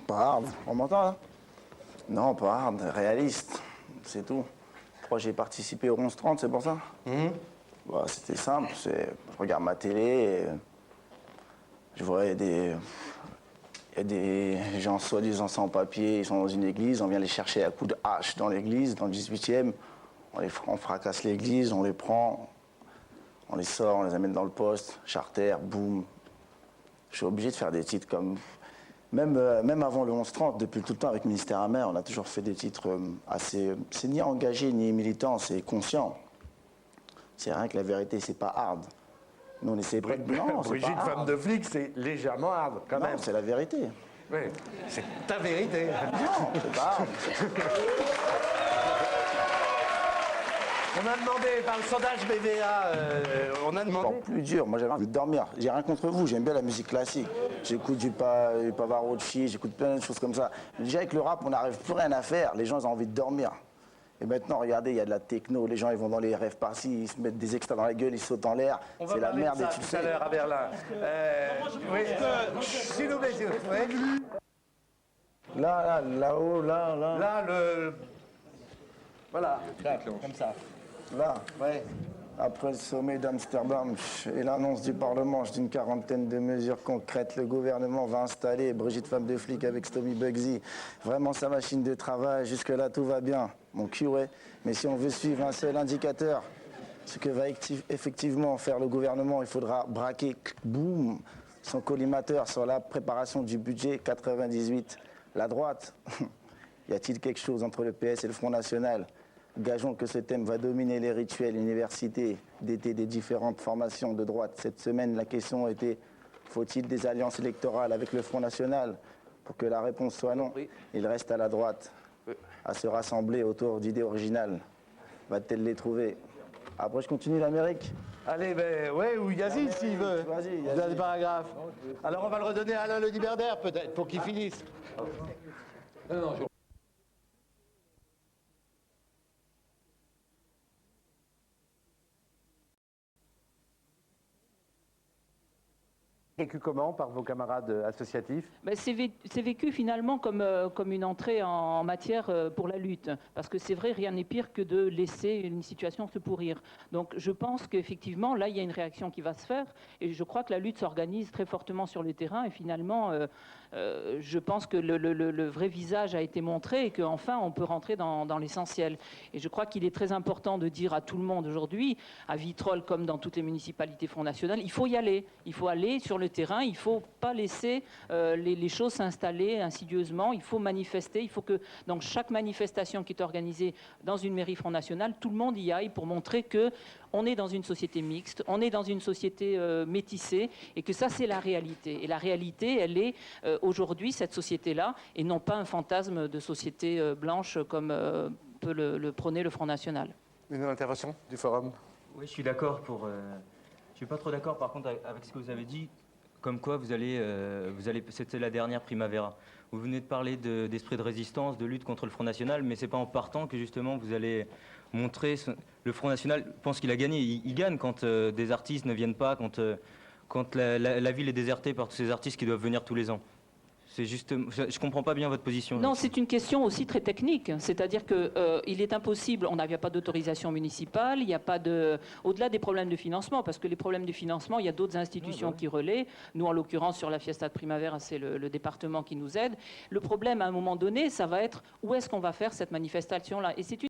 Pas hard, on m'entend là? Non, pas hard, réaliste, c'est tout. Pourquoi j'ai participé au 11-30, c'est pour ça? Bah, c'était simple, je regarde ma télé et je vois il y a des gens soi-disant sans papier, ils sont dans une église, on vient les chercher à coups de hache dans l'église, dans le 18e, on fracasse l'église, on les prend, on les sort, on les amène dans le poste, charter, boum. Je suis obligé de faire des titres comme... Même avant le 11-30, depuis tout le temps avec Ministère Amer, on a toujours fait des titres assez... C'est ni engagé ni militant, c'est conscient. C'est rien que la vérité, c'est pas hard. Nous, on essaie pas de... Non, c'est Brigitte, pas hard. femme de flic, c'est légèrement hard, quand Non, même. c'est la vérité. Oui, c'est ta vérité. Non, c'est pas hard. On a demandé, par le sondage BVA, on a demandé... Encore plus dur, moi j'ai envie de dormir. J'ai rien contre vous, j'aime bien la musique classique. J'écoute du Pavarotti, j'écoute plein de choses comme ça. Mais déjà avec le rap, on n'arrive plus rien à faire, les gens ils ont envie de dormir. Et maintenant, regardez, il y a de la techno, les gens ils vont dans les rêves par-ci, ils se mettent des extras dans la gueule, ils sautent en l'air. C'est la merde et tu le tout à sais. l'heure à Berlin. Oui, s'il vous plaît, oui. Là-haut, là. Là, voilà, comme ça. Là. Ouais. Après le sommet d'Amsterdam et l'annonce du Parlement d'une quarantaine de mesures concrètes, le gouvernement va installer Brigitte femme de flic avec Stomy Bugsy. Vraiment sa machine de travail, jusque-là tout va bien. Mon cul, ouais. Mais si on veut suivre un seul indicateur, ce que va effectivement faire le gouvernement, il faudra braquer, boum, son collimateur sur la préparation du budget 98. La droite, y a-t-il quelque chose entre le PS et le Front National? Gageons que ce thème va dominer les rituels universités d'été des différentes formations de droite. Cette semaine, la question était, faut-il des alliances électorales avec le Front National? Pour que la réponse soit non, il reste à la droite à se rassembler autour d'idées originales. Va-t-elle les trouver? Après, je continue l'Amérique. Allez, ben, ouais, ou Yazid s'il veut. Vas-y, Vous avez des paragraphes. Alors on va le redonner à Alain Le Libertaire, peut-être, pour qu'il finisse. Vécu comment par vos camarades associatifs? Ben, c'est vécu finalement comme une entrée en matière pour la lutte. Parce que c'est vrai, rien n'est pire que de laisser une situation se pourrir. Donc je pense qu'effectivement, là, il y a une réaction qui va se faire. Et je crois que la lutte s'organise très fortement sur le terrain. Et finalement, je pense que le vrai visage a été montré et qu'enfin, on peut rentrer dans l'essentiel. Et je crois qu'il est très important de dire à tout le monde aujourd'hui, à Vitrolles comme dans toutes les municipalités Front National, il faut y aller. Il faut aller sur le terrain, il ne faut pas laisser les choses s'installer insidieusement, il faut manifester, il faut que dans chaque manifestation qui est organisée dans une mairie Front National, tout le monde y aille pour montrer qu'on est dans une société mixte, on est dans une société métissée et que ça c'est la réalité. Et la réalité, elle est aujourd'hui cette société-là et non pas un fantasme de société blanche comme peut le prôner le Front National. Une intervention du forum? Oui, je suis d'accord je suis pas trop d'accord par contre avec ce que vous avez dit. Comme quoi vous allez c'était la dernière Primavera. Vous venez de parler d'esprit de résistance, de lutte contre le Front National, mais c'est pas en partant que justement vous allez montrer le Front National pense qu'il a gagné. Il gagne quand des artistes ne viennent pas, quand la ville est désertée par tous ces artistes qui doivent venir tous les ans. C'est juste, je comprends pas bien votre position. Non, c'est une question aussi très technique. C'est-à-dire qu'il est impossible, on n'avait pas d'autorisation municipale, il n'y a pas de... Au-delà des problèmes de financement, parce que les problèmes de financement, il y a d'autres institutions qui relaient. Nous, en l'occurrence, sur la Fiesta de Primavera, c'est le département qui nous aide. Le problème, à un moment donné, ça va être où est-ce qu'on va faire cette manifestation-là. Et c'est une